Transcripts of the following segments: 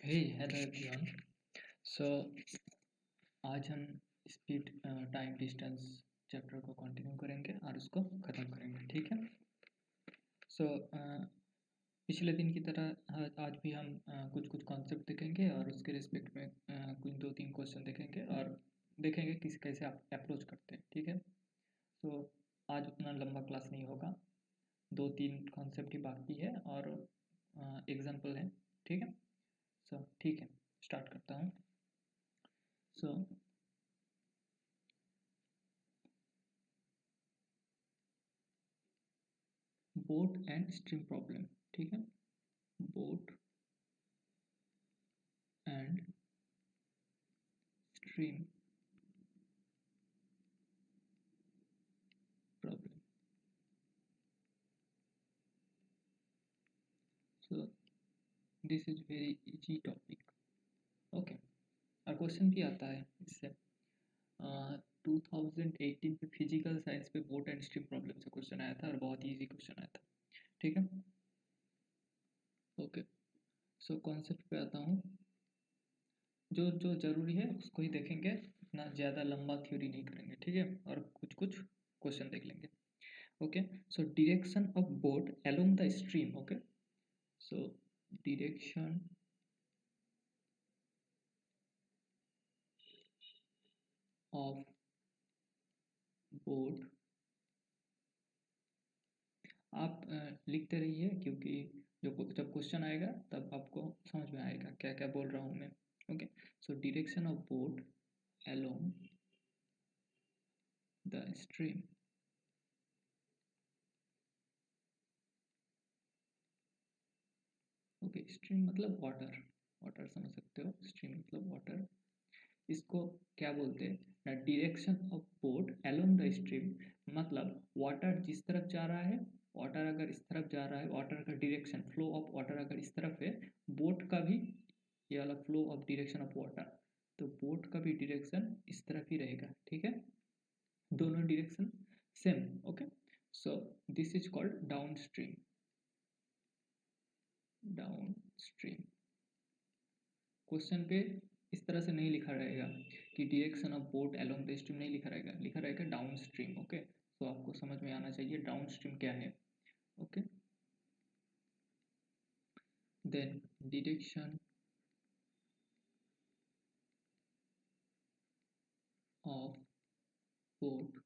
Hello everyone. सो आज हम speed time distance chapter को कंटिन्यू करेंगे और उसको ख़त्म करेंगे, ठीक है। सो पिछले दिन की तरह आज भी हम कुछ कुछ कॉन्सेप्ट देखेंगे और उसके रिस्पेक्ट में कुछ 2-3 क्वेश्चन देखेंगे और देखेंगे कैसे आप अप्रोच करते हैं, ठीक है। सो आज उतना लंबा क्लास नहीं होगा, 2-3 कॉन्सेप्ट ही बाकी है और एग्जाम्पल है, ठीक है। सो ठीक है, स्टार्ट करता हूँ। सो बोट एंड स्ट्रीम प्रॉब्लम, ठीक है। Boat and stream problem. So this is very easy topic, okay. और क्वेश्चन भी आता है इससे 2018 में फिजिकल साइंस पे बोट एंड स्ट्रीम प्रॉब्लम से क्वेश्चन आया था और बहुत ही इजी क्वेश्चन आया था, ठीक है। ओके, सो कॉन्सेप्ट पे आता हूँ। जो जो ज़रूरी है उसको ही देखेंगे, इतना ज़्यादा लंबा थ्योरी नहीं करेंगे, ठीक है। और कुछ कुछ क्वेश्चन देख लेंगे, okay. So direction of boat along the stream, okay. So direction of boat, आप लिखते रहिए क्योंकि जब क्वेश्चन आएगा तब आपको समझ में आएगा क्या क्या बोल रहा हूँ मैं, okay. So direction of boat along the stream, okay. Stream मतलब वाटर, वाटर समझ सकते हो, स्ट्रीम मतलब वाटर। इसको क्या बोलते हैं ना, direction of boat along the stream मतलब वाटर जिस तरफ जा रहा है, वाटर अगर इस तरफ जा रहा है, वाटर का डायरेक्शन, फ्लो ऑफ वाटर अगर इस तरफ है, बोट का भी ये वाला flow of direction of water, तो बोट का भी डायरेक्शन इस तरफ ही रहेगा, ठीक है। दोनों direction same, okay. So this is called down stream, down stream. Question पे इस तरह से नहीं लिखा रहेगा कि direction of boat along the stream, नहीं लिखा रहेगा, लिखा रहेगा डाउन स्ट्रीम, ओके। तो आपको समझ में आना चाहिए डाउन स्ट्रीम क्या है, okay. Then direction of boat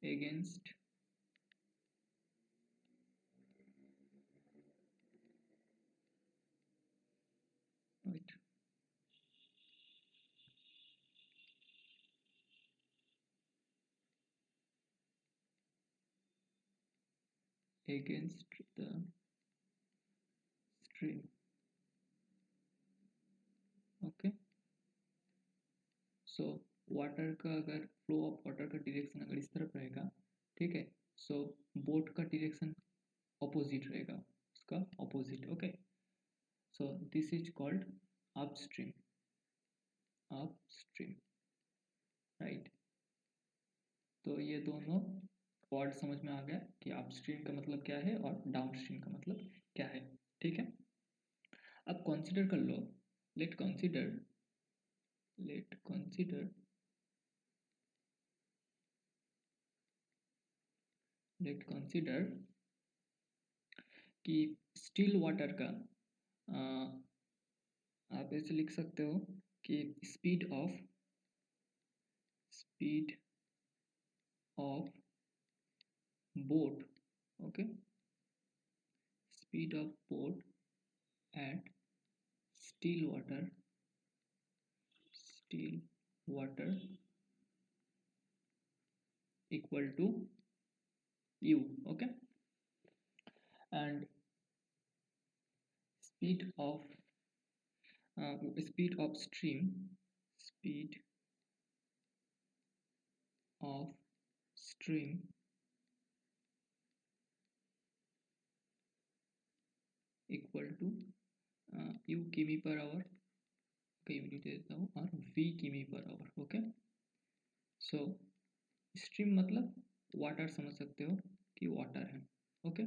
against wait, against the stream, okay. So water का अगर फ्लो ऑफ वाटर का डायरेक्शन अगर इस तरफ रहेगा, ठीक है, सो बोट का डायरेक्शन ऑपोजिट रहेगा, उसका opposite, okay. So this is called upstream, upstream, right. तो ये दोनों वर्ड समझ में आ गया कि अपस्ट्रीम का मतलब क्या है और डाउनस्ट्रीम का मतलब क्या है, ठीक है। अब कंसीडर कर लो, let consider, let consider, let consider कि स्टिल वाटर का आप ऐसे लिख सकते हो कि speed of boat, okay, speed of boat at still water equal to u, okay. And speed of speed of stream equal to u किमी per our, का यूनिट देता हूँ, और v किमी per hour, okay. So stream मतलब water समझ सकते हो कि वाटर है, okay.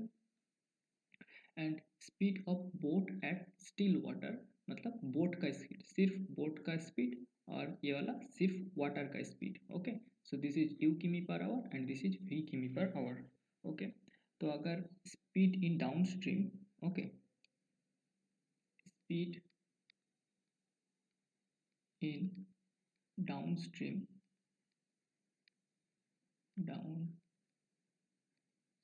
And speed of boat at still water, मतलब बोट का स्पीड, सिर्फ बोट का स्पीड, और ये वाला सिर्फ वाटर का speed. Okay, so this is u किमी per hour and this is v किमी पर आवर। ओके, तो अगर speed in downstream, okay, speed in down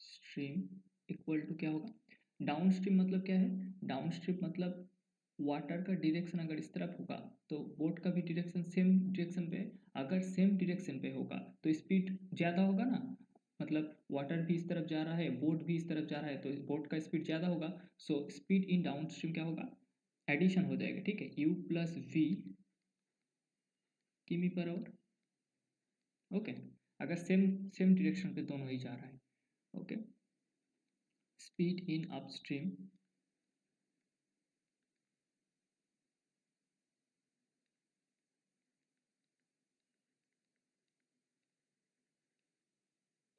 stream equal to क्या होगा, डाउन स्ट्रीम मतलब क्या है, डाउन स्ट्रीम मतलब वाटर का डायरेक्शन अगर इस तरफ होगा तो बोट का भी डायरेक्शन सेम डायरेक्शन पे, अगर सेम डायरेक्शन पे होगा तो स्पीड ज़्यादा होगा ना, मतलब वाटर भी इस तरफ जा रहा है, बोट भी इस तरफ जा रहा है, तो बोट का स्पीड ज़्यादा होगा। So speed in downstream क्या होगा, एडिशन हो जाएगा, ठीक है, u प्लस v किमी पर आवर। ओके, अगर सेम सेम डायरेक्शन पे दोनों ही जा रहा है। Okay, speed in upstream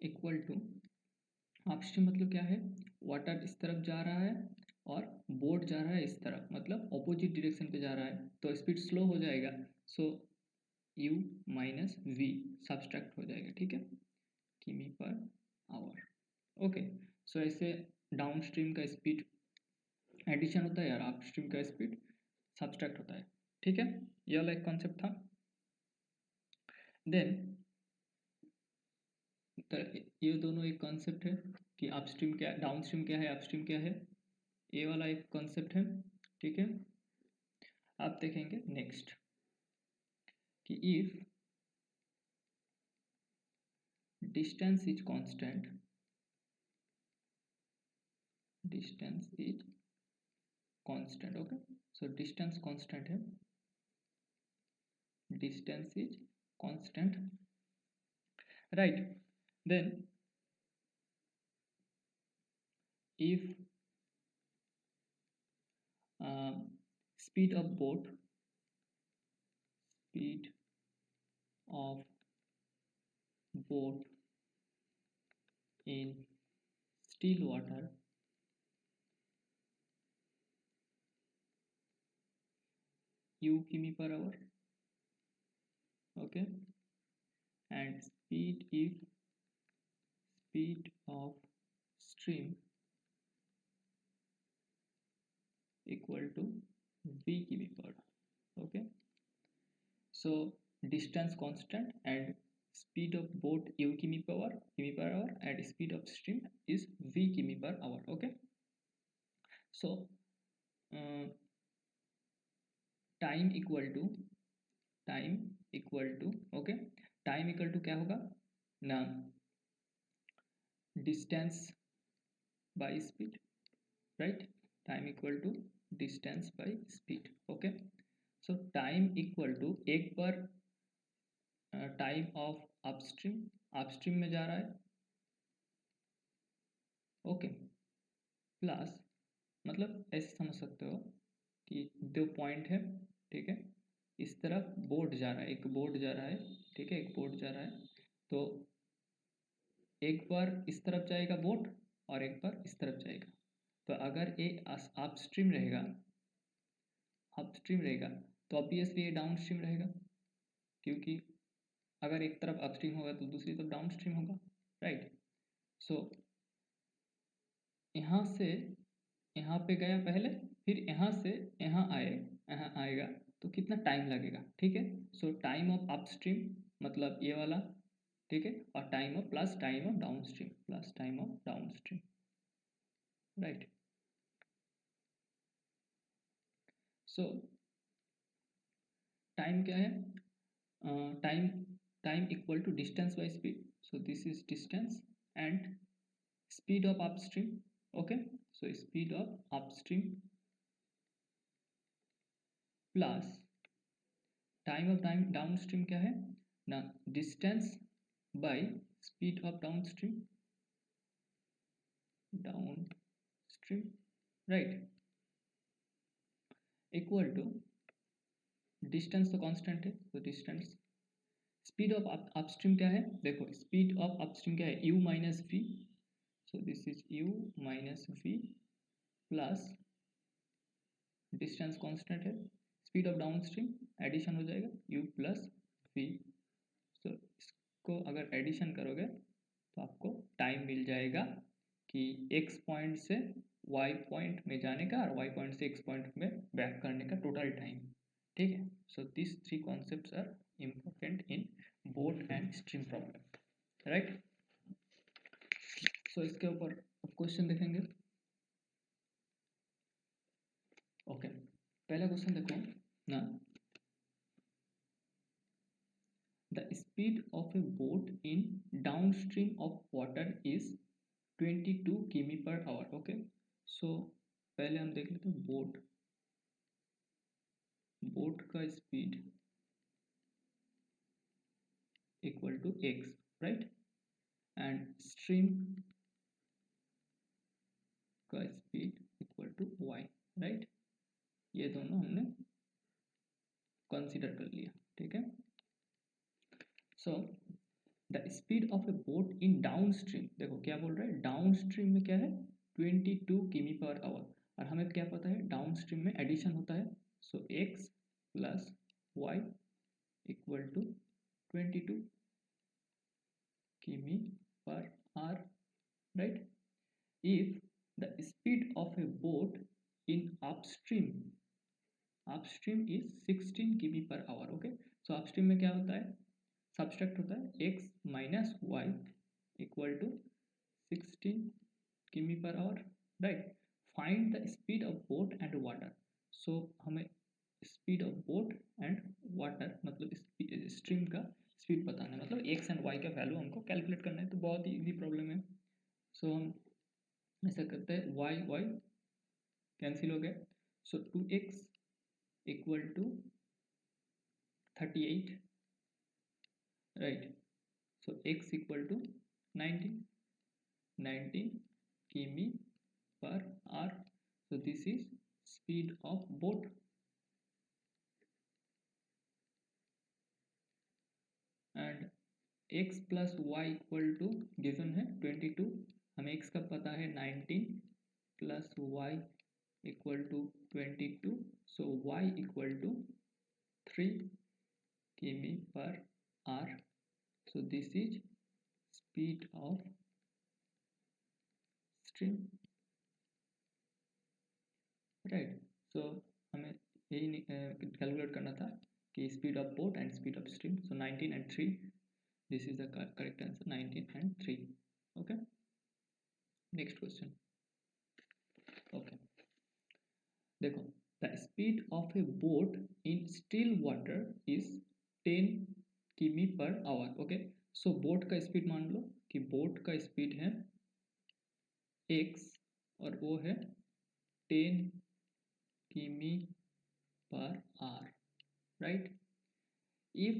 equal to, upstream मतलब क्या है, वाटर इस तरफ जा रहा है और बोट जा रहा है इस तरफ, मतलब ऑपोजिट डायरेक्शन पे जा रहा है, तो स्पीड स्लो हो जाएगा। सो u माइनस v सब्सट्रैक्ट हो जाएगा, ठीक है, किमी पर आवर। ओके, सो ऐसे डाउन स्ट्रीम का स्पीड एडिशन होता है और अप स्ट्रीम का स्पीड सब्सट्रैक्ट होता है, ठीक है, ये वाला एक कॉन्सेप्ट था। देन ये दोनों एक कॉन्सेप्ट है कि अपस्ट्रीम क्या, डाउनस्ट्रीम क्या है, अपस्ट्रीम क्या है, ये वाला एक कॉन्सेप्ट है, ठीक है। आप देखेंगे नेक्स्ट कि if distance is constant, distance is constant, okay, so distance constant है, distance is constant, right. Then if speed of boat, speed of boat in still water u किमी per hour, okay, and speed if speed of stream equal to v किमी per hour, okay, so distance constant and speed of boat u किमी per hour and speed of stream is v किमी per hour, okay, so time equal to, time equal to, okay, time equal to क्या होगा ना, distance by speed, right, time equal to distance by speed, okay, so time equal to एक बार time of upstream, upstream में जा रहा है, okay, plus, मतलब ऐसे समझ सकते हो कि दो पॉइंट है, ठीक है, इस तरफ बोट जा रहा है, एक बोट जा रहा है, ठीक है, एक बोट जा रहा है, तो एक बार इस तरफ जाएगा बोट और एक बार इस तरफ जाएगा, तो अगर ये अपस्ट्रीम रहेगा, अपस्ट्रीम रहेगा तो ऑब्वियसली ये डाउन स्ट्रीम रहेगा, क्योंकि अगर एक तरफ अपस्ट्रीम होगा तो दूसरी तरफ डाउन स्ट्रीम होगा, राइट। सो यहाँ से यहाँ पे गया पहले, फिर यहाँ से यहाँ यहाँ आएगा, तो कितना टाइम लगेगा, ठीक है, सो टाइम ऑफ अपस्ट्रीम मतलब ये वाला, ठीक है, और time of plus time of downstream plus time of downstream, right. So time क्या है, time, time equal to distance by speed, so this is distance and speed of upstream, okay, so speed of upstream plus time of time downstream क्या है ना, distance by speed of downstream, downstream, right, equal to distance तो constant है, तो distance, speed of upstream क्या है, देखो speed of upstream क्या है, u minus V, so this is u minus V plus distance constant है, स्पीड ऑफ डाउनस्ट्रीम एडिशन हो जाएगा u प्लस v। तो इसको अगर एडिशन करोगे तो आपको टाइम मिल जाएगा कि x पॉइंट से y पॉइंट में जाने का और y पॉइंट से x पॉइंट में बैक करने का टोटल टाइम। ठीक है, so this three concepts are important in boat and stream problem, right. So इसके ऊपर अब क्वेश्चन देखेंगे। ओके, पहला क्वेश्चन देखो ना, the speed of a boat in downstream of water is 22 किमी पर आवर। ओके, सो पहले हम देख लेते हैं बोट का speed equal to x, right, and stream का speed equal to y, right. ये दोनों हमने कंसीडर कर लिया, ठीक है। So the speed of a boat in downstream, देखो क्या बोल रहा है, डाउन स्ट्रीम में क्या है 22 किमी पर आवर, और हमें क्या पता है डाउन स्ट्रीम में एडिशन होता है। So x plus y equal to 22 किमी per hour, right. If the speed of a boat in upstream is 16 km per hour, okay, so upstream में क्या होता है, सब्सट्रैक्ट होता है x minus y equal to 16 km per hour, right. Find the speed of boat and water, so हमें speed of boat and water मतलब stream का speed बताना है, मतलब x एंड y का वैल्यू हमको कैलकुलेट करना है। तो बहुत ही इजी प्रॉब्लम है। सो हम ऐसा करते हैं, y कैंसिल हो गया, so 2x equal to 38, right. So x equal to 19 किमी per hour, so this is speed of boat. And x plus Y equal to given है 22, हमें x का पता है 19 plus Y equal to 22, so y equal to 3 किमी per hour, so this is speed of stream, right। so हमें यही calculate करना था कि speed of boat and speed of stream, so 19 and 3, this is the correct answer, 19 and 3। okay, next question। okay, देखो, the speed of a boat in still water is 10 किमी per hour. Okay, सो boat का speed मान लो कि boat का speed है x और वो है 10 किमी per our, right। if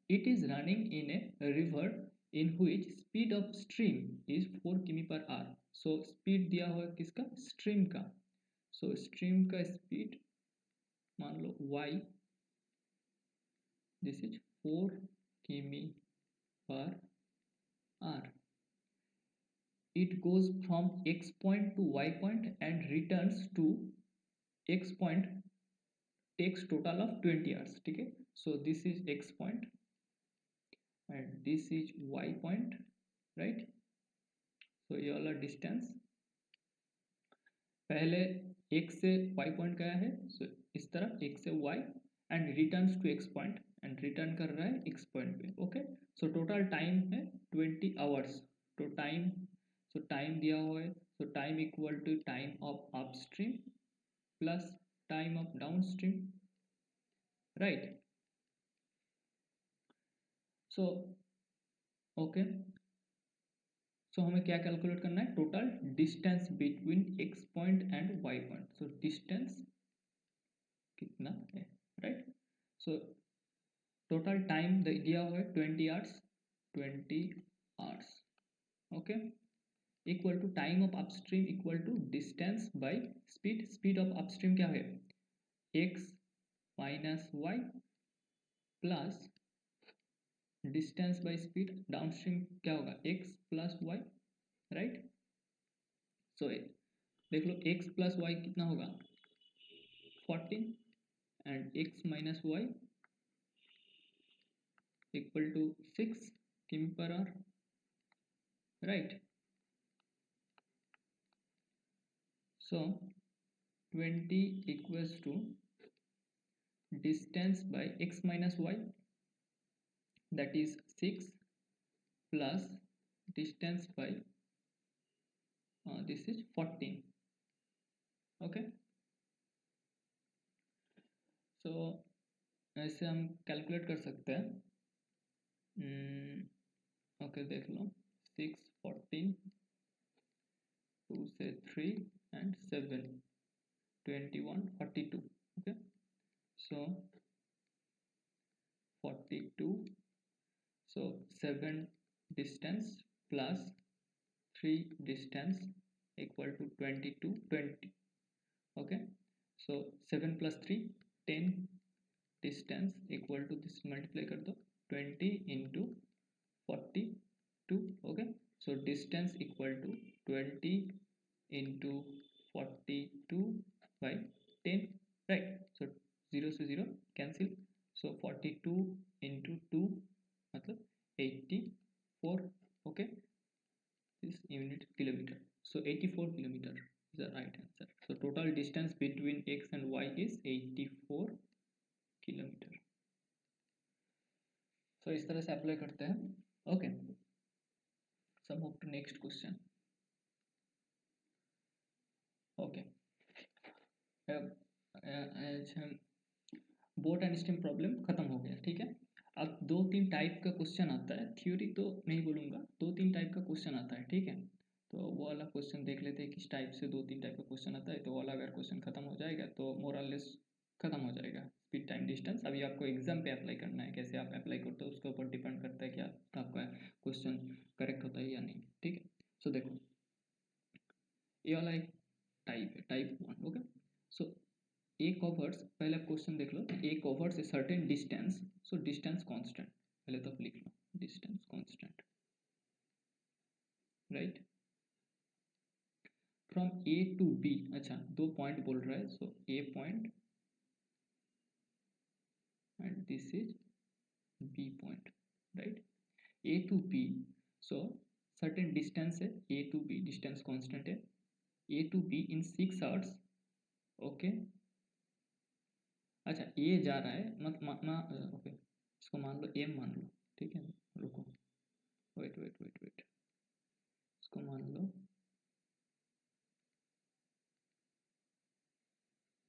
it is running in a river in which speed of stream is 4 किमी पर आवर, सो स्पीड दिया हुआ किसका, स्ट्रीम का। सो स्ट्रीम का स्पीड मान लो y, दिस इज 4 किमी per our. it goes from x point to y point and returns to x point, takes total of 20 hours, ठीक है। so this is x point and this is y point, right। so ये वाला distance पहले x से y point गया है, so इस तरफ x से y and returns to x point and return कर रहा है x पॉइंट पे। ओके, सो टोटल टाइम है 20 आवर्स। तो टाइम दिया हुआ है, so time equal to time of upstream plus time of downstream, right. So okay, so हमें क्या कैलकुलेट करना है, total distance between x point and y point. So distance कितना है, राइट। सो टोटल टाइम दिया हुआ है 20 hours, okay, equal to time of upstream equal to distance by speed. Speed of upstream क्या है, x minus Y plus distance by speed. Downstream क्या होगा, x plus Y, right. So देख लो x plus Y कितना होगा 14 and x minus Y equal to 6 किमी per hour, right. So 20 equals to distance by x minus y, that is 6 plus distance by this is 14. Okay, so ऐसे हम calculate कर सकते हैं। ओके देख लो 6 14 2 से 3 and 7 21 42. Okay, so 42, so 7 distance plus 3 distance equal to 22 20. Okay, so 7 plus 3 10 distance equal to this multiply कर दो 20 into 42. Okay, so distance equal to 20 into 42 by 10, right। so 0 से 0 cancel, so 42 into 2 मतलब 84. Okay, this unit kilometer, so 84 kilometer is the right answer. So total distance between x and y is 84 kilometre. so इस तरह से apply करते हैं। Okay, so move to next question. Okay, boat and stream problem खत्म हो गया, ठीक है। अब 2-3 टाइप का क्वेश्चन आता है, थ्योरी तो नहीं बोलूँगा, 2-3 टाइप का क्वेश्चन आता है, ठीक है। तो वो वाला क्वेश्चन देख लेते हैं किस टाइप से 2-3 टाइप का क्वेश्चन आता है। तो वाला अगर क्वेश्चन खत्म हो जाएगा तो मोरलेस खत्म हो जाएगा स्पीड टाइम डिस्टेंस। अभी आपको एग्जाम पे अप्लाई करना है, कैसे आप अप्लाई करते हो उसके ऊपर डिपेंड करता है कि आपका क्वेश्चन करेक्ट होता है या नहीं, ठीक है। सो देखो ये वाला एक टाइप है, type 1। Okay, so A covers, पहले क्वेश्चन देख लो, A covers a certain distance, so distance constant, पहले तो लिख लो distance constant, right, from A to B. अच्छा 2 पॉइंट बोल रहा है, so A point and this is B point, right. A to B, so certain distance है, A to B distance constant है, A to B in 6 hours. Okay, अच्छा ए जा रहा है ओके, इसको मान लो एम मान लो, ठीक है। रुको, वेट वेट वेट वेट, इसको मान लो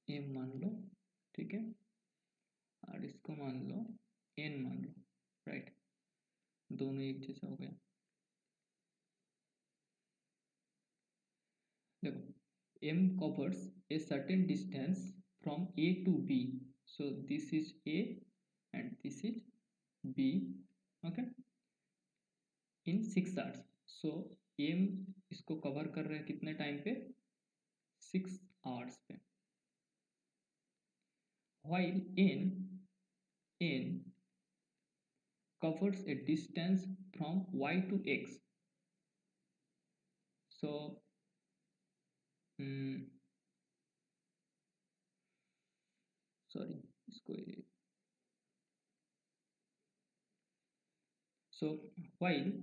एम मान लो, ठीक है, और इसको मान लो एन मान लो, राइट। दोनों एक जैसा हो गया। देखो M covers a certain distance from A to B, so this is A and this is B, okay, in 6 hours. So M इसको कवर कर रहे हैं कितने टाइम पे, 6 आवर्स पे, while n covers a distance from y to x, so sorry इसको, so while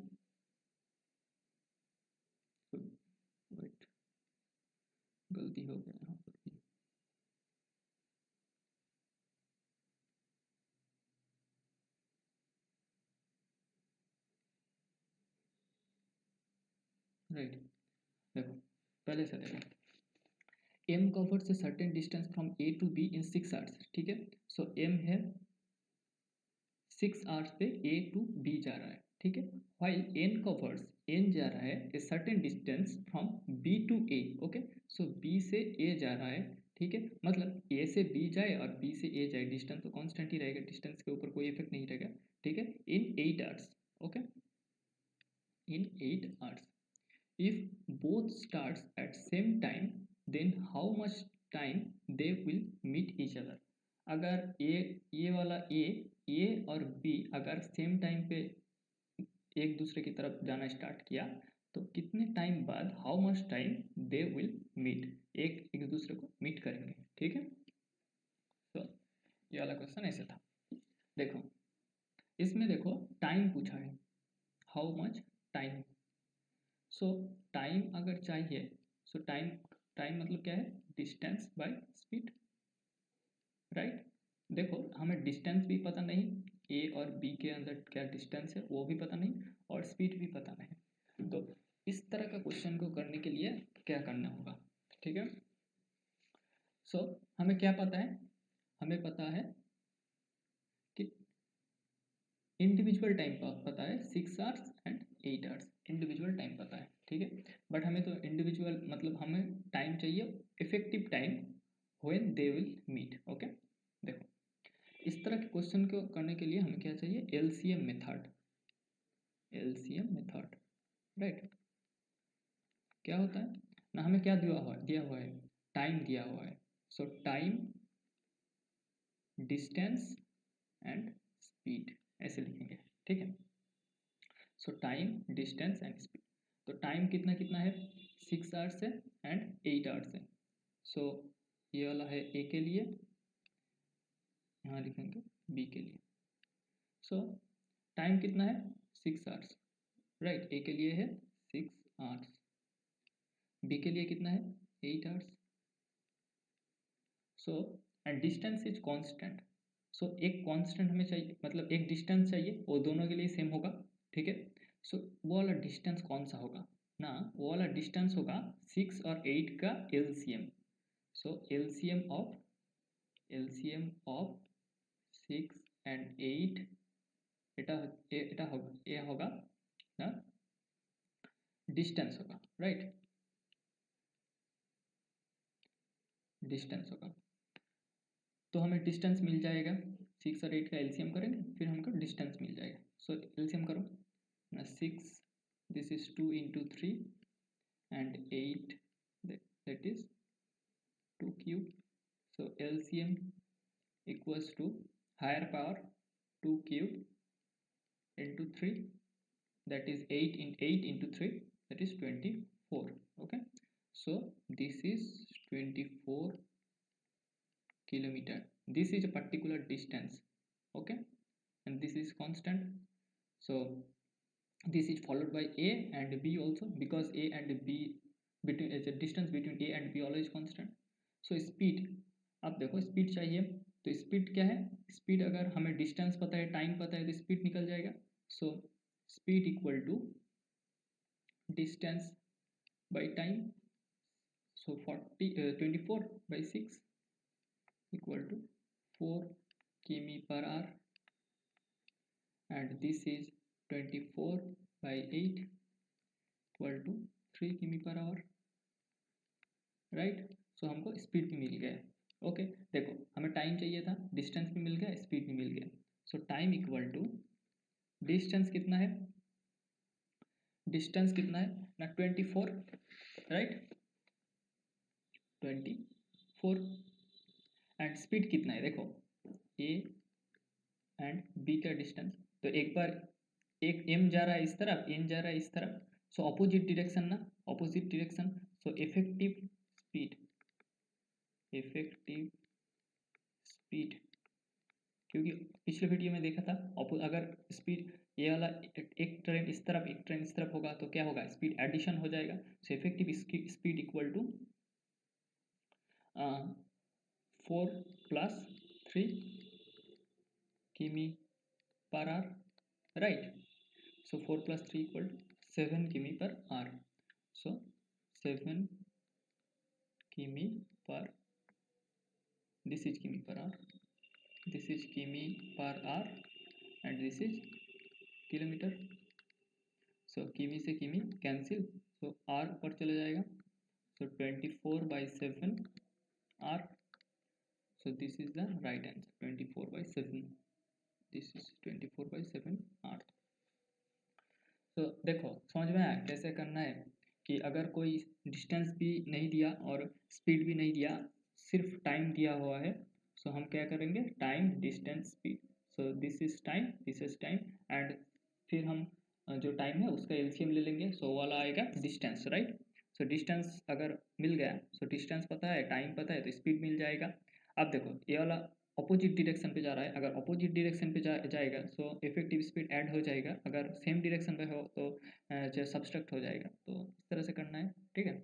wait, गलती हो गया यहाँ पर भी, राइट। देखो पहले से देखो, m covers a certain distance from a to b in 6 hours, ठीक है। सो m है 6 आवर्स पे a टू b जा रहा है, ठीक है। while n covers, n जा रहा है a certain distance from b to a, okay, so b से a जा रहा है, ठीक है। मतलब a से b जाए और b से a जाए, डिस्टेंस तो कांस्टेंट ही रहेगा, डिस्टेंस के ऊपर कोई इफेक्ट नहीं रहेगा, ठीक है, इन 8 hours. Okay, in 8 hours, if both starts at same time then how much time they will meet each other। अगर ये वाला ए और बी अगर सेम टाइम पे एक दूसरे की तरफ जाना स्टार्ट किया तो कितने टाइम बाद, how much time they will meet, एक दूसरे को मीट करेंगे, ठीक है। तो ये वाला क्वेश्चन ऐसे था। देखो इसमें देखो टाइम पूछा है, how much time. So time अगर चाहिए, सो टाइम टाइम मतलब क्या है, डिस्टेंस बाय स्पीड, राइट। देखो हमें डिस्टेंस भी पता नहीं, ए और बी के अंदर क्या डिस्टेंस है वो भी पता नहीं, और स्पीड भी पता नहीं। तो इस तरह का क्वेश्चन को करने के लिए क्या करना होगा, ठीक है। सो हमें क्या पता है, हमें पता है कि इंडिविजुअल टाइम पता है 6 hours and 8 hours, individual time पता है, ठीक है। बट हमें तो इंडिविजुअल मतलब हमें टाइम चाहिए effective time when they will meet, okay. देखो इस तरह के क्वेश्चन को करने के लिए हमें क्या चाहिए, LCM method, LCM method, right. क्या होता है ना, हमें क्या दिया हुआ है, टाइम दिया हुआ है। So time, distance and speed, ऐसे लिखेंगे, ठीक है। So time, distance and speed. तो टाइम कितना कितना है, 6 आवर्स है एंड 8 आवर्स है। सो ये वाला है ए के लिए, यहाँ लिखेंगे बी के लिए। सो टाइम कितना है, 6 आवर्स, राइट। ए के लिए है 6 आवर्स, बी के लिए कितना है, 8 hours. So and distance is constant. So एक कांस्टेंट हमें चाहिए, मतलब एक डिस्टेंस चाहिए, वो दोनों के लिए सेम होगा, ठीक है। सो वो वाला डिस्टेंस कौन सा होगा ना, वो वाला डिस्टेंस होगा 6 और 8 का LCM. So LCM of 6 and 8 এটা होगा ना, डिस्टेंस होगा, राइट, डिस्टेंस होगा। तो हमें डिस्टेंस मिल जाएगा, 6 और 8 का एलसीएम करेंगे फिर हमको डिस्टेंस मिल जाएगा। सो एलसीएम करो ना, 6 this is 2 into 3 and 8 that is 2 cube. So LCM equals to higher power 2 cube into 3, that is 8 into 3, that is 24, okay. So this is 24 kilometer, this is a particular distance, okay, and this is constant. So this is followed by A and B also, because A and B between the distance between A and B always constant. So speed, अब देखो speed चाहिए, तो speed क्या है, speed अगर हमें distance पता है, टाइम पता है, तो स्पीड निकल जाएगा। So speed equal to distance by time. So 24 by 6 equal to 4 km per hour, and this is 24 by 8 equal to 3 km per hour, right. सो हमको स्पीड भी मिल गया, ओके। देखो हमें टाइम चाहिए था, डिस्टेंस भी मिल गया, स्पीड भी मिल गया। So time equal to distance कितना है, डिस्टेंस कितना है ना, 24, राइट, 24, एंड स्पीड कितना है, देखो ए एंड बी का डिस्टेंस, तो एक बार एक एम जा रहा है इस तरफ, एन जा रहा है इस तरफ, सो ऑपोजिट डायरेक्शन ना, ऑपोजिट डायरेक्शन। सो इफेक्टिव स्पीड, इफेक्टिव स्पीड, क्योंकि पिछले वीडियो में देखा था अगर स्पीड ये वाला एक ट्रेन इस तरफ एक ट्रेन इस तरफ होगा तो क्या होगा, स्पीड एडिशन हो जाएगा। So effective speed equal to 4 + 3 किमी पर आवर, राइट। सो 4 + 3 इक्वल 7 किमी पर आवर। सो 7 किमी पर, दिस इज किमी पर आवर, this is किमी per hour and this is kilometre. So किमी से किमी कैंसिल, सो आर ऊपर चला जाएगा। So 24 by 7 R. So this is the right answer, 24 by 7, this is 24 by 7 R. तो देखो समझ में आया कैसे करना है, कि अगर कोई डिस्टेंस भी नहीं दिया और स्पीड भी नहीं दिया, सिर्फ टाइम दिया हुआ है, सो हम क्या करेंगे, time, distance, speed. So this is time, this is time, and फिर हम जो टाइम है उसका एलसीएम ले लेंगे, सो वाला आएगा डिस्टेंस, राइट। सो डिस्टेंस अगर मिल गया, सो डिस्टेंस पता है, टाइम पता है, तो स्पीड मिल जाएगा। अब देखो ये वाला अपोजिट डायरेक्शन पे जा रहा है, अगर अपोजिट डायरेक्शन पे जाएगा सो इफेक्टिव स्पीड ऐड हो जाएगा, अगर सेम डायरेक्शन पे हो तो जो सब्सट्रैक्ट हो जाएगा। तो इस तरह से करना है, ठीक है।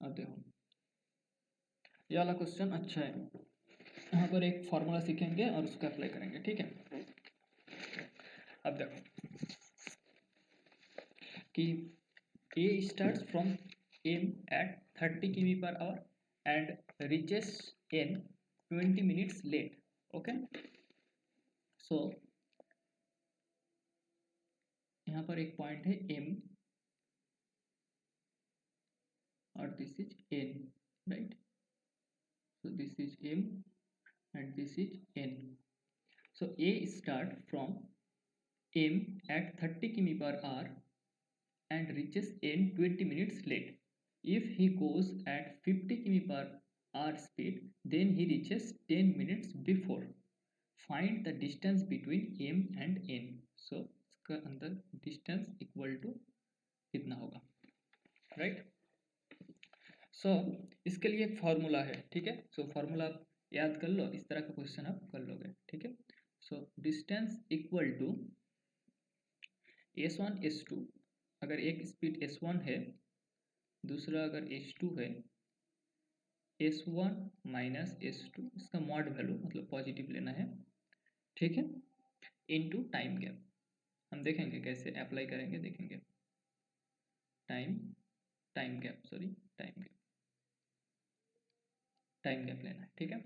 अब देखो ये वाला क्वेश्चन अच्छा है, यहाँ पर एक फॉर्मूला सीखेंगे और उसको अप्लाई करेंगे, ठीक है। अब देखो कि A starts from M at 30 km per hour and reaches N 20 minutes late. Okay, so यहाँ पर एक पॉइंट है M और this is N, right? So this is M and this is N. So A start from M at 30 km per hour and reaches N 20 minutes late. If he goes at 50 km per hour speed, then he reaches 10 minutes before. Find the distance between M and N. So इसका अंदर distance equal to कितना होगा, right? So इसके लिए एक formula है, ठीक है। सो फॉर्मूला आप याद कर लो, इस तरह का क्वेश्चन आप कर लोगे, ठीक है। So distance equal to S1 S2, अगर एक स्पीड S1 है, दूसरा अगर S2 है, S1 माइनस S2, इसका मॉड वैल्यू मतलब पॉजिटिव लेना है, ठीक है, इनटू टाइम गैप। हम देखेंगे कैसे अप्लाई करेंगे, देखेंगे। टाइम गैप लेना है, ठीक है।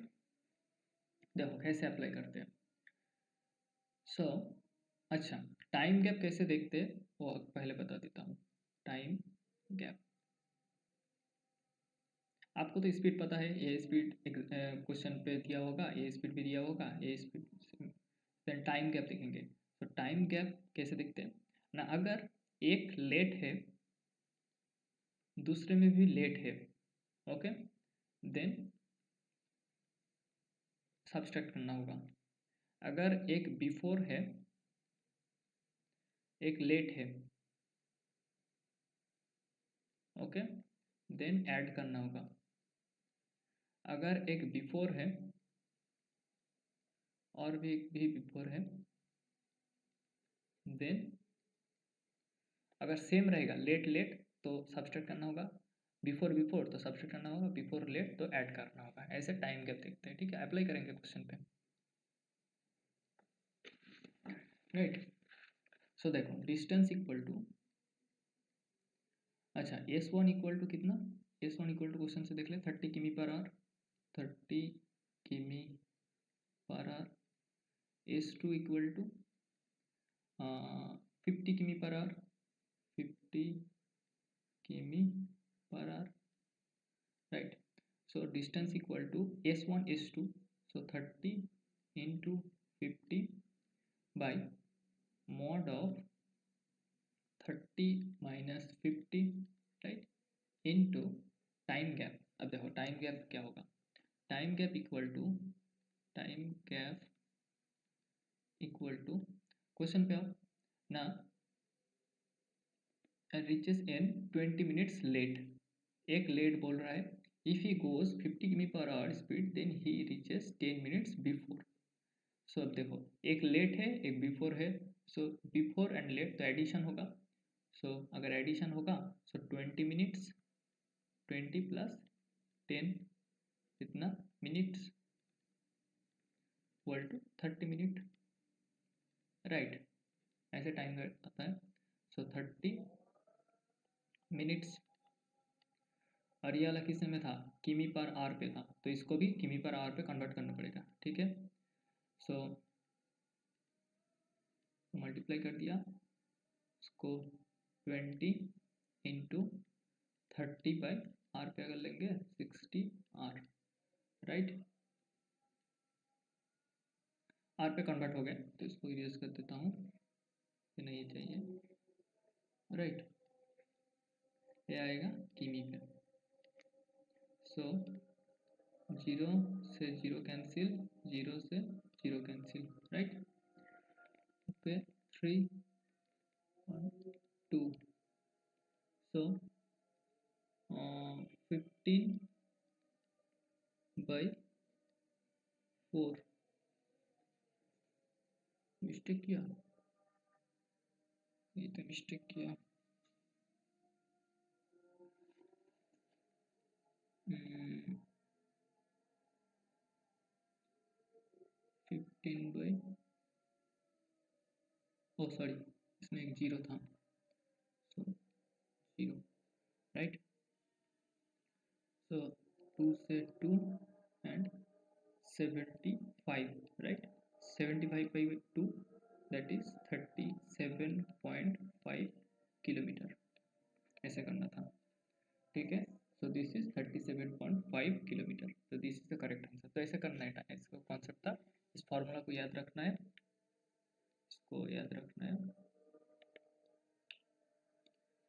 देखो कैसे अप्लाई करते हैं। सो अच्छा, टाइम गैप कैसे देखते हैं वो पहले बता देता हूँ। टाइम गैप, आपको तो स्पीड पता है, ये स्पीड क्वेश्चन पे दिया होगा, ये स्पीड भी दिया होगा, ये स्पीड। देन टाइम गैप देखेंगे। तो टाइम गैप कैसे देखते हैं ना, अगर एक लेट है, दूसरे में भी लेट है, ओके, देन सब्सट्रैक्ट करना होगा। अगर एक बिफोर है, एक लेट है, ओके, देन ऐड करना होगा। अगर एक बिफोर है और भी एक भी बिफोर है, देन अगर सेम रहेगा लेट लेट तो सब्सट्रैक्ट करना होगा, बिफोर बिफोर तो सब्सट्रैक्ट करना होगा, बिफोर लेट तो ऐड करना होगा। ऐसे टाइम गैप देखते हैं, ठीक है। अप्लाई करेंगे क्वेश्चन पे, राइट। सो देखो डिस्टेंस इक्वल टू, अच्छा S1 इक्वल टू कितना, S1 इक्वल टू क्वेश्चन से देख ले 30 किमी पर आवर, 30 किमी per our. S2 equal to 50 किमी पर आवर, 50 किमी per hour, right. So distance equal to S1 S2, so 30 into 50 by mod of 30 minus 50, right, into time gap. अब देखो time gap क्या होगा, time gap equal to question पे आओ ना, reaches in 20 minutes late, एक late बोल रहा है। इफ ही गोज 50 किमी per hour speed, then he reaches 10 minutes before. So अब देखो एक लेट है एक बिफोर है, सो बिफोर एंड लेट तो एडिशन होगा। सो अगर एडिशन होगा सो 20 मिनट्स, 20 प्लस 10 कितना minutes, equal to 30 minute, right. ऐसे टाइम आता है। सो 30 मिनट्स, और ये वाला किस में था, किमी पर आवर पे था, तो इसको भी किमी पर आवर पे कन्वर्ट करना पड़ेगा, ठीक है। सो मल्टीप्लाई कर दिया इसको 20 इंटू 30 बाई आर पे अगर लेंगे 60 आर, राइट। आर पे कन्वर्ट हो गए तो इसको इरेज कर देता हूँ, ये नहीं चाहिए, राइट। ये आएगा किमी पे। सो 0 से 0 कैंसिल, 0 से 0 कैंसिल, राइट। पे 3 1 2, so 15/4 मिस्टेक किया, ये तो मिस्टेक किया। 15 बाई सॉरी, इसमें एक जीरो था, सो जीरो, राइट। सो 2 से 2 and 75, right. 75/2 that is 37.5 kilometre, ऐसे करना था, ठीक है। सो दिस इज 37.5 किलोमीटर, तो this is the correct answer. तो ऐसे करना है, इसका कॉन्सेप्ट था, इस फॉर्मूला को याद रखना है, इसको याद रखना है।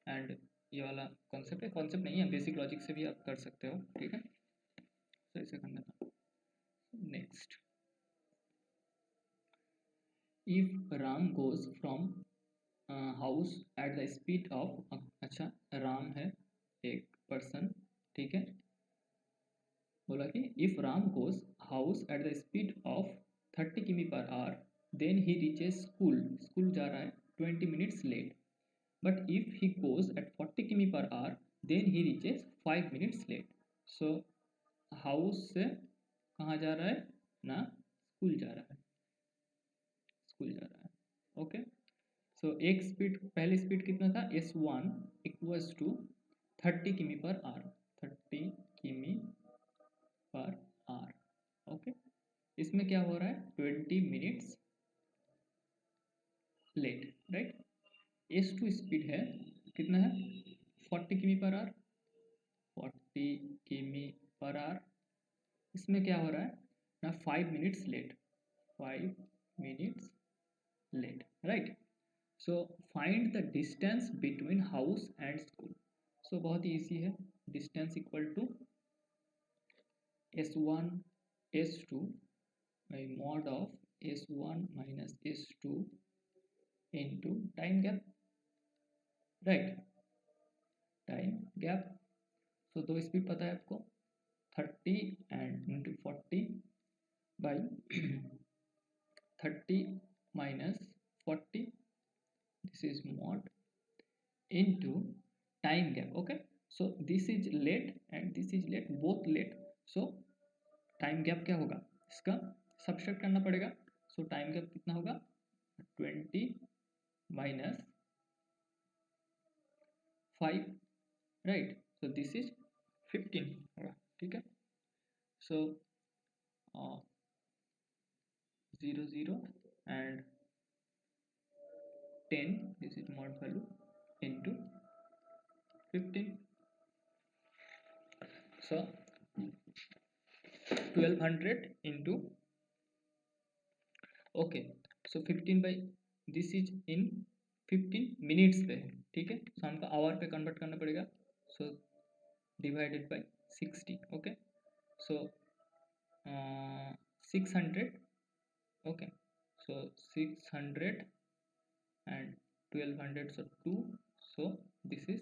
एंड ये वाला कॉन्सेप्ट है, कॉन्सेप्ट नहीं है, बेसिक लॉजिक से भी आप कर सकते हो, ठीक है। तो ऐसे करना था। Next, if Ram goes from house at the speed of, अच्छा राम है एक पर्सन, ठीक है। बोला कि if Ram goes house at the speed of 30 km/h, then he reaches school, school जा रहा है 20 minutes late. But if he goes at 40 km/h, then he reaches 5 minutes late. So house से कहाँ जा रहा है ना, स्कूल जा रहा है, स्कूल जा रहा है, ओके। सो एक स्पीड, पहली स्पीड कितना था, S1 equals to 30 km/h, 30 km/h, okay. इसमें क्या हो रहा है, 20 minutes late, right. S2 speed है, कितना है, 40 km/h, 40 km/h। इसमें क्या हो रहा है ना, 5 minutes late, 5 minutes late, right. So find the distance between house and school. So बहुत ही ईजी है, distance equal to S1 S2 by mod of S1 minus S2 into time gap, right, time gap. So दो speed पता है आपको, 30 and into 40 by 30 minus 40, this is mod into time gap, okay. So this is late and this is late, both late, so time gap क्या होगा, इसका subtract करना पड़ेगा। so time gap कितना होगा, 20 minus 5, right, so this is 15 होगा, ठीक है। so 0 0 and 10, this is mod value into 15, so 1200 into, okay. So 15 by, this is in 15 minutes पे है, ठीक है। सो हमको आवर पे कन्वर्ट करना पड़ेगा, so divided by 60, okay. So 600, okay. So 600 and 1200, so 2, so this is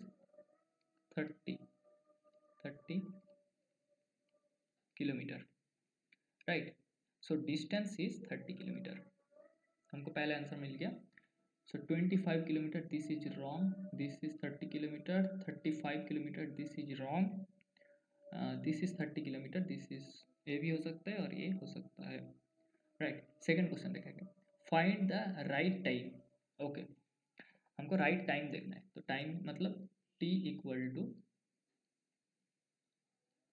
30 kilometre, right. So distance is 30 kilometre, हमको पहले आंसर मिल गया। सो 25 kilometre, this is wrong, this is 30 kilometre, 35 kilometre, this is wrong, this is 30 kilometre, this is, ये भी हो सकता है और ये हो सकता है, राइट। सेकंड क्वेश्चन देखेंगे, find the right time, okay. हमको राइट टाइम देखना है, तो टाइम मतलब T equal to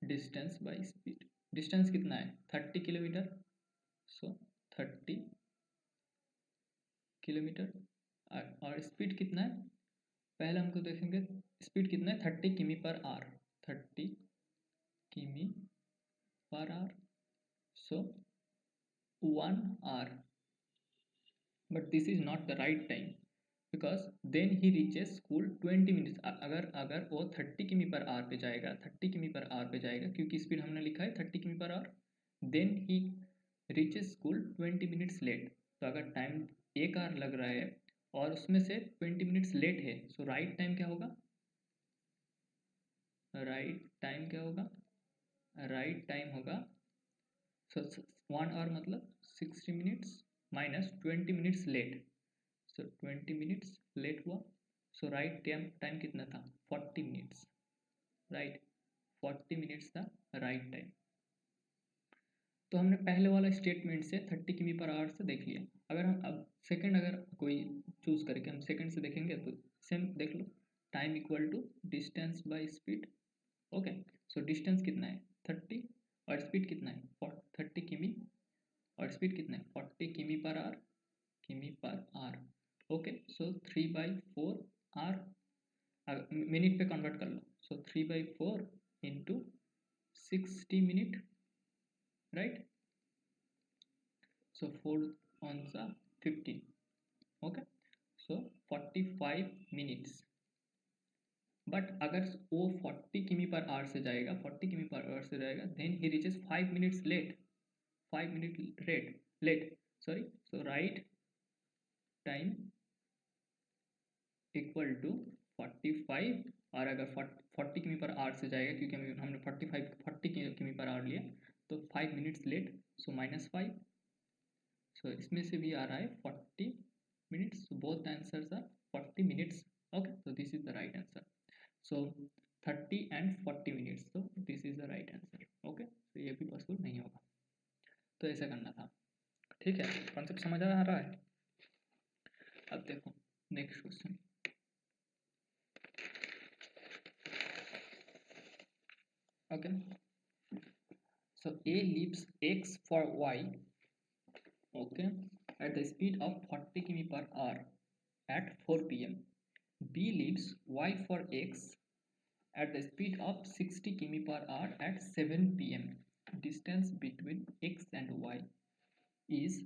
distance by speed. Distance कितना है, 30 किलोमीटर, सो 30 किलोमीटर, और स्पीड कितना है, पहले हमको देखेंगे स्पीड कितना है, 30 km/h, 30 km/h, so 1 hour, but this is not the right time because then he reaches school 20 minutes, अगर वो 30 km/h पे जाएगा, 30 km/h पे जाएगा, क्योंकि स्पीड हमने लिखा है 30 km/h, then he reaches school 20 minutes late। तो अगर टाइम 1 आवर लग रहा है और उसमें से 20 मिनट्स लेट है, सो राइट टाइम क्या होगा? राइट टाइम क्या होगा? राइट टाइम होगा, सो 1 आवर मतलब 60 मिनट्स माइनस 20 मिनट्स लेट, सो 20 मिनट्स लेट हुआ, सो राइट टाइम कितना था? 40 मिनट्स, राइट 40 मिनट्स था राइट टाइम। तो हमने पहले वाला स्टेटमेंट से 30 किमी पर आवर से देख लिया। अगर हम अब सेकंड अगर कोई चूज करके हम सेकंड से देखेंगे तो सेम देख लो, time equal to distance by speed. Okay, so distance कितना है? 30 और स्पीड कितना है? 30 किमी और स्पीड कितना है? 40 किमी पर आवर, किमी per hour. Okay, so 3/4 hour minute पे कन्वर्ट कर लो, so 3/4 into 60 minute, right, so 4 on the 15, okay, so 45 minutes। But अगर वो 40 किमी पर आवर से जाएगा, 40 किमी पर आवर से जाएगा, then he reaches 5 minutes late, 5 minute late sorry, so right time equal to 45, और अगर 40 किमी पर आवर से जाएगा, क्योंकि हमने 40 किमी पर आवर लिया, तो 5 मिनट्स लेट, सो -5, सो इसमें से भी आ रहा है 40 minutes, both answers are 40 minutes. Okay, so this is the right answer, so 30 and 40 minutes, so this is the right answer। Okay, तो ये भी पॉसिबल नहीं होगा, तो ऐसा करना था। ठीक है, कॉन्सेप्ट समझ आ रहा है? अब देखो next question. Okay, so A leaves X for Y, okay, at the speed of 40 km per hour at 4 p.m. B leaves Y for X at the speed of 60 km per hour at 7 p.m. Distance between X and Y is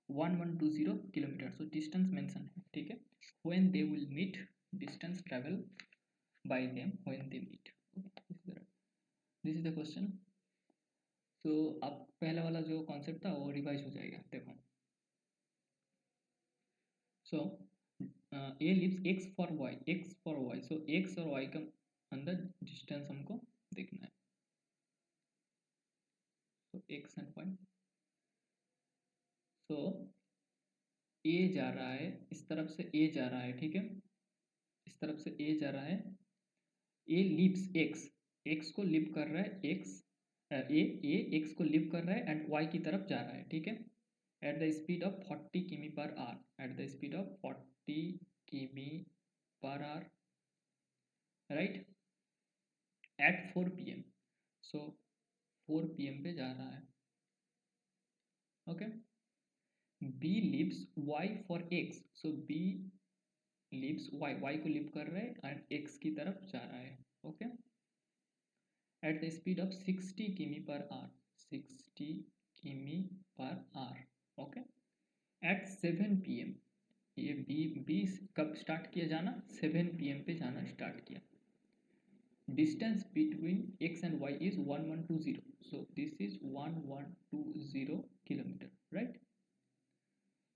1120 kilometre, so distance mention है, ठीक है। When they will meet, distance travel by them when they meet, okay, this is the question। so अब पहला वाला जो concept था वो revise हो जाएगा, देखो। so A leaves X for Y, X for Y, so X और Y का अंदर डिस्टेंस हमको देखना है, so X and Y, so A जा रहा है, इस तरफ से A जा रहा है, ठीक है, इस तरफ से A जा रहा है, A leaves X, X को लिव कर रहा है, A X को लिव कर रहा है एंड Y की तरफ जा रहा है, ठीक है, एट द स्पीड ऑफ 40 किमी per hour, at the speed of 40 किमी per hour, right, at 4 PM, so 4 PM पे जा रहा है। Okay, B leaves Y for X, so B leaves Y, Y को लिव कर रहा है एंड X की तरफ जा रहा है। ओके, एट द स्पीड ऑफ 60 किमी पर आवर, 60 किमी per hour, okay, at 7 PM, ये बी कब स्टार्ट किया जाना? 7 PM पे जाना स्टार्ट किया। Distance between X and Y is 1120, so this is 1120 kilometre, right.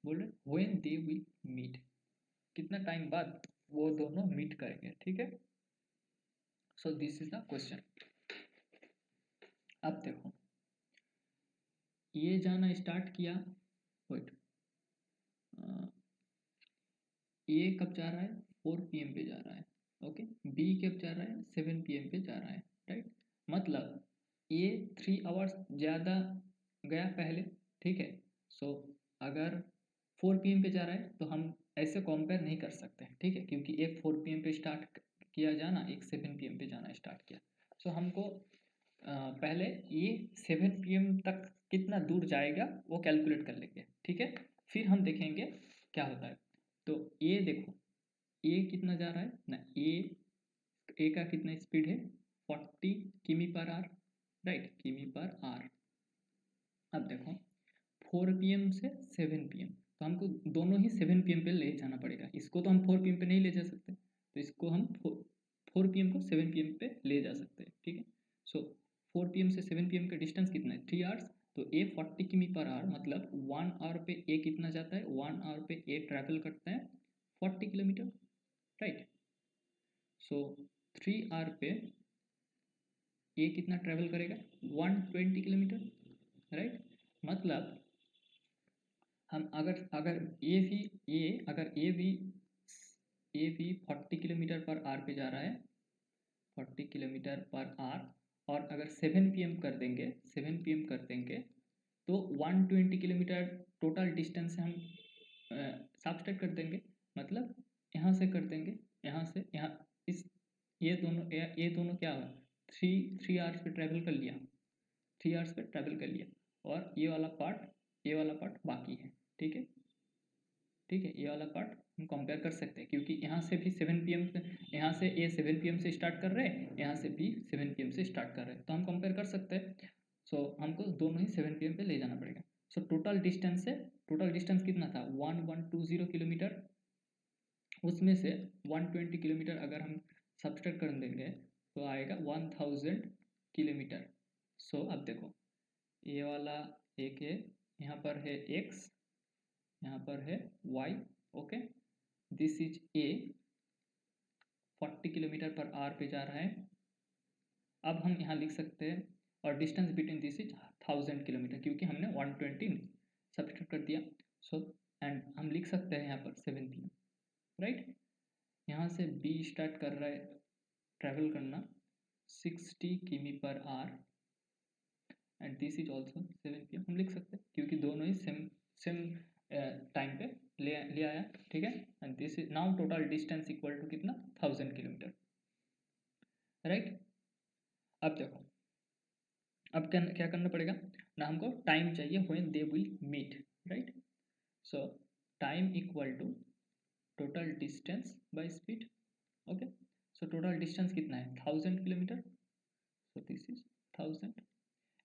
बोल रहे व्हेन दे विल मीट, कितना टाइम बाद वो दोनों मीट करेंगे, ठीक है। So this is the question. अब देखो, ये जाना स्टार्ट किया, वेट, ए कब जा रहा है? 4 PM पे जा रहा है, ओके, बी कब जा रहा है? 7 PM पे जा रहा है, राइट, मतलब ए 3 आवर्स ज़्यादा गया पहले, ठीक है। सो अगर 4 PM पे जा रहा है तो हम ऐसे कंपेयर नहीं कर सकते, ठीक है, क्योंकि एक 4 PM पे स्टार्ट किया जाना, एक 7 PM पे जाना स्टार्ट किया। सो हमको पहले ये 7 PM तक कितना दूर जाएगा वो कैलकुलेट कर लेंगे, ठीक है, फिर हम देखेंगे क्या होता है। तो ये देखो, ए कितना जा रहा है ना, ए का कितना स्पीड है? 40 किमी पर आवर, राइट, किमी पर आवर। अब देखो 4 PM से 7 PM, तो हमको दोनों ही 7 PM पे ले जाना पड़ेगा, इसको तो हम 4 PM पे नहीं ले जा सकते, तो इसको हम 4 PM को 7 PM पे ले जा सकते हैं, ठीक है। सो 4 PM से 7 PM का डिस्टेंस कितना है? 3 आवर्स, तो ए 40 किमी पर आवर मतलब 1 आवर पे ए कितना जाता है, 1 आवर पे ए ट्रैवल करता है 40 किलोमीटर, राइट। सो 3 आवर पे ए कितना ट्रैवल करेगा, 120 किलोमीटर, राइट। मतलब हम अगर अगर ए भी 40 किलोमीटर पर आवर पे जा रहा है, 40 किलोमीटर पर आवर, और अगर 7 PM कर देंगे, 7 PM कर देंगे तो 120 किलोमीटर टोटल डिस्टेंस हम सब्ट्रैक्ट कर देंगे। मतलब यहाँ से कर देंगे, यहाँ से यहाँ, इस ये दोनों क्या हुआ, थ्री आवर्स पे ट्रैवल कर लिया, 3 आवर्स पे ट्रैवल कर लिया, और ये वाला पार्ट बाकी है, ठीक है, ठीक है। ये वाला पार्ट हम कंपेयर कर सकते हैं, क्योंकि यहाँ से भी 7 PM से, यहाँ से ये 7 PM से स्टार्ट कर रहे हैं, यहाँ से भी 7 PM से स्टार्ट कर रहे हैं, तो हम कंपेयर कर सकते हैं। सो हमको दोनों ही 7 PM पे ले जाना पड़ेगा। सो टोटल डिस्टेंस कितना था, 1120 किलोमीटर, उसमें से 120 किलोमीटर अगर हम सब्ट्रैक्ट कर देंगे तो आएगा 1000 किलोमीटर। सो अब देखो, ये वाला एक है, यहाँ पर है x, यहाँ पर है y, okay. This is a 40 kilometre per our पे जा रहा है। अब हम यहाँ लिख सकते हैं, और distance between this is 1000 kilometre, क्योंकि हमने 120 सब्स्टिट्यूट कर दिया। सो एंड हम लिख सकते हैं यहाँ पर 7 PM, राइट। यहाँ से b स्टार्ट कर रहा है ट्रैवल करना 60 किमी per hour, and this is also 7 PM हम लिख सकते हैं, क्योंकि दोनों ही सेम टाइम पे ले आया, ठीक है। And this is now total distance equal to कितना, 1000 किलोमीटर, राइट। अब देखो, अब क्या करना पड़ेगा ना, हमको टाइम चाहिए when they will meet, right. So time equal to total distance by speed, okay. So total distance कितना है, 1000 kilometre, so this is 1000,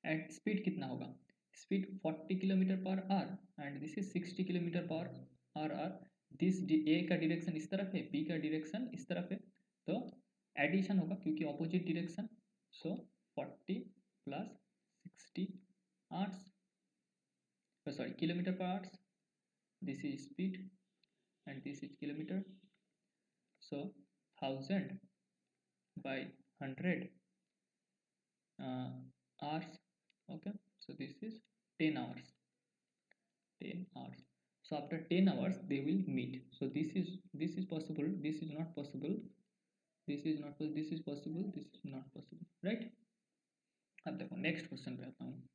and speed कितना होगा, speed 40 kilometre per hour, and this is 60 kilometre per hour. This A का direction इस तरफ है, B का direction इस तरफ है, तो एडिशन होगा क्योंकि ऑपोजिट डायरेक्शन। सो 40 प्लस 60 आवर्स, सॉरी किलोमीटर पर hours, this is speed and this is kilometre. So 1000 by 100 hours, okay. So this is 10 hours, 10 hours. So after 10 hours they will meet. So this is possible, this is not possible, this is not possible, this is possible, this is not possible, right। अब देखो next question पे आता हूँ,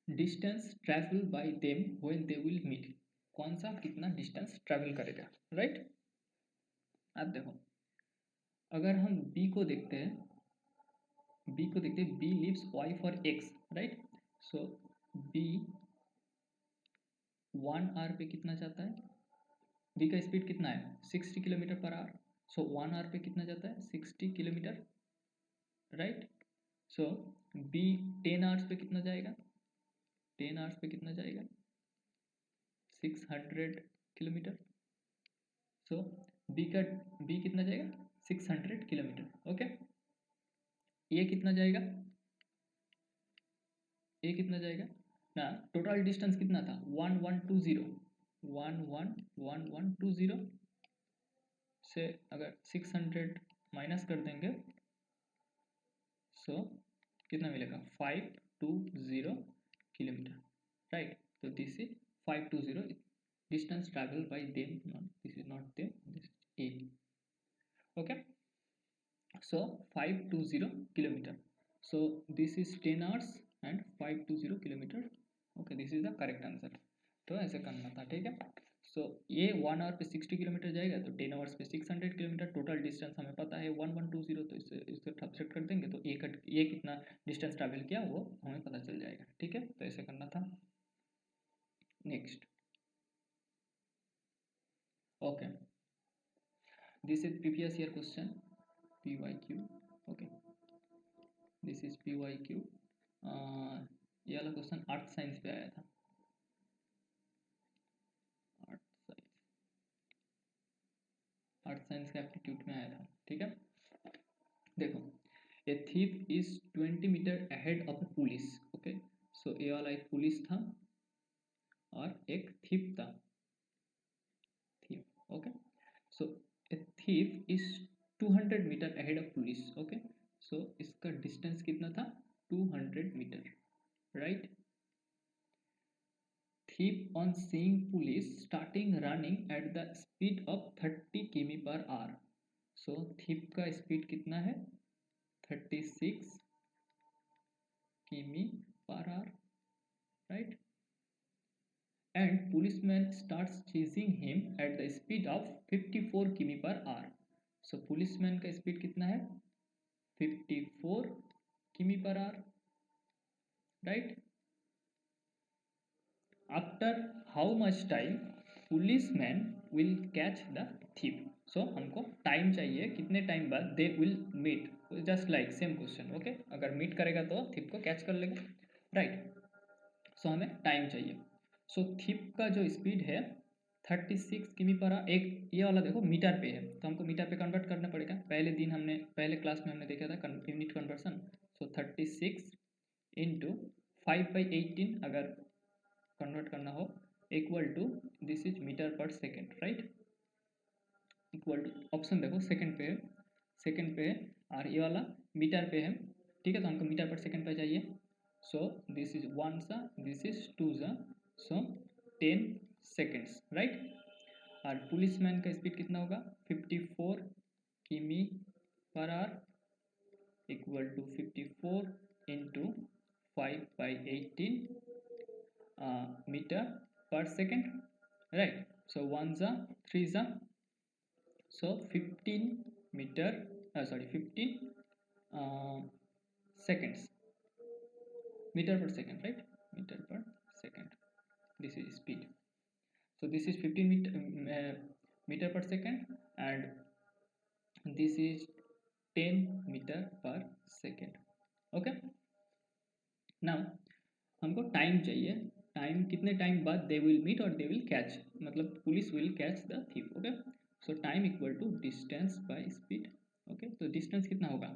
distance travel by them when they will meet, कौन सा कितना distance travel करेगा, right. अब देखो, अगर हम बी को देखते हैं, B leaves Y for X, right. So B 1 hour पे कितना जाता है, बी का स्पीड कितना है 60 किलोमीटर पर आवर। सो 1 आवर पे कितना जाता है 60 kilometre, right. So B 10 hours पे कितना जाएगा, 10 आवर्स पे कितना जाएगा 600 किलोमीटर। सो बी कितना जाएगा 600 किलोमीटर, ओके। ये कितना जाएगा, ये कितना जाएगा ना, टोटल डिस्टेंस कितना था 1120 से अगर 600 माइनस कर देंगे, सो कितना मिलेगा 520 किलोमीटर, राइट। तो this is 520 distance travel by them, this is not them, this is A, okay. So 520 kilometre, so this is 10 hours and 520 kilometre, okay, this is the correct answer. तो ऐसे करना था, ठीक है। सो ये 1 आवर पे 60 kilometre जाएगा, तो 10 आवर्स पे 600 किलोमीटर, टोटल डिस्टेंस हमें पता है 1120, तो इससे सब्ट्रैक्ट कर देंगे तो ये कितना डिस्टेंस ट्रैवल किया वो हमें पता चल जाएगा, ठीक है। तो ऐसे करना था। Next, okay, this is previous year question PYQ, okay, this is PYQ। ये वाला क्वेश्चन अर्थ साइंस पे आया था, अर्थ साइंस के एप्टीट्यूड में आया था, ठीक है। देखो, a thief is 20 metre ahead of police. Okay, so ये वाला एक पुलिस था और एक थीफ था, thief. Okay, so a thief is 200 metre ahead of police. Okay, so इसका डिस्टेंस कितना था, 200 metre, right. Thief on seeing police starting running at the speed of 30 km per hour. So thief का speed कितना है, 36 km per hour, right? And policeman starts chasing him at the speed of 54 km per hour. So policeman का speed कितना है, 54 km per hour, right? After how much time policeman will catch the thief? So हमको time चाहिए, कितने time बाद they will meet, just like same question। Okay, अगर meet करेगा तो thief को कैच कर लेगा, राइट। सो हमें टाइम चाहिए। सो thief का जो स्पीड है 36 किमी पर आवर, एक ये वाला देखो मीटर पे है तो हमको मीटर पे कन्वर्ट करना पड़ेगा। पहले क्लास में हमने देखा था यूनिट कन्वर्सन। सो 36 इंटू 5/18 अगर कन्वर्ट करना हो, equal to this is metre per second, right. Equal to option देखो सेकंड पे है, सेकंड पे है और ये वाला मीटर पे है, ठीक है। तो हमको मीटर पर सेकंड पे चाहिए। सो दिस इज 1 सा, दिस इज 2 सा, सो 10 सेकेंड्स, राइट। और पुलिसमैन का स्पीड कितना होगा, 54 किमी per hour equal to 54 into 5/18 meter per second, right। So 1 za 3 za, so 15 meter, 15 seconds, meter per second, right, meter per second, this is speed। So this is 15 meter per second and this is 10 meter per second। okay, now हमको time चाहिए, time कितने time बाद they will meet और they will catch, मतलब police will catch the thief. Okay, so time equal to distance by speed. Okay, तो distance कितना होगा,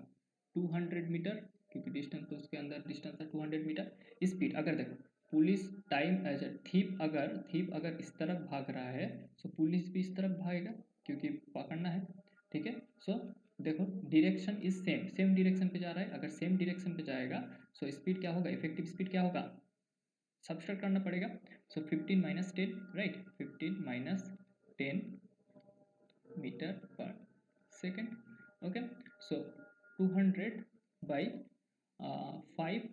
200 metre, क्योंकि डिस्टेंस तो उसके अंदर डिस्टेंस है 200 मीटर। स्पीड अगर देखो police time as a thief अगर इस तरफ भाग रहा है सो पुलिस भी इस तरफ भागेगा क्योंकि पकड़ना है, ठीक है। सो देखो direction is same, same direction पे जा रहा है, अगर सेम डायरेक्शन पे जाएगा सो स्पीड क्या होगा, इफेक्टिव स्पीड क्या होगा, सब्सट्रैक्ट करना पड़ेगा। So 15 minus 10, right, 15 minus 10 metre per second. Okay, so 200 by 5,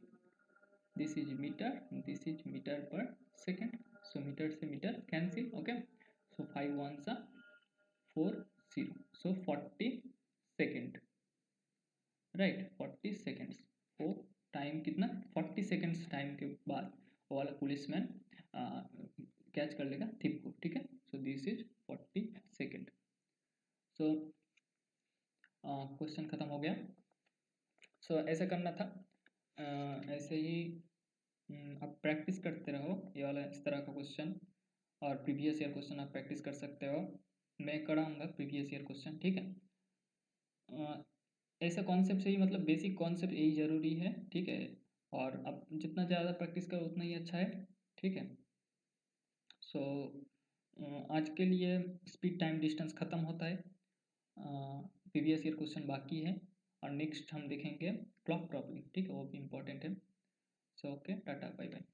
this is metre per second. So metre से मीटर कैंसिल। ओके, सो 5 1 सा 40, सो 40 सेकेंड, राइट, 40 सेकेंड्स। वो टाइम कितना, 40 सेकेंड्स टाइम के बाद वो वाला पुलिसमैन कैच कर लेगा थिप को, ठीक है। So this is 40 second. So question खत्म हो गया। सो ऐसे करना था, ऐसे ही आप प्रैक्टिस करते रहो ये वाला इस तरह का क्वेश्चन, और प्रीवियस ईयर क्वेश्चन आप प्रैक्टिस कर सकते हो, मैं कराऊंगा प्रीवियस ईयर क्वेश्चन, ठीक है। ऐसा कॉन्सेप्ट से ही, मतलब बेसिक कॉन्सेप्ट यही ज़रूरी है, ठीक है। और अब जितना ज़्यादा प्रैक्टिस करो उतना ही अच्छा है, ठीक है। सो आज के लिए स्पीड टाइम डिस्टेंस ख़त्म होता है, प्रीवियस ईयर क्वेश्चन बाकी है और नेक्स्ट हम देखेंगे क्लॉक प्रॉब्लम, ठीक है, वो भी इम्पोर्टेंट है। So okay, tata bye bye.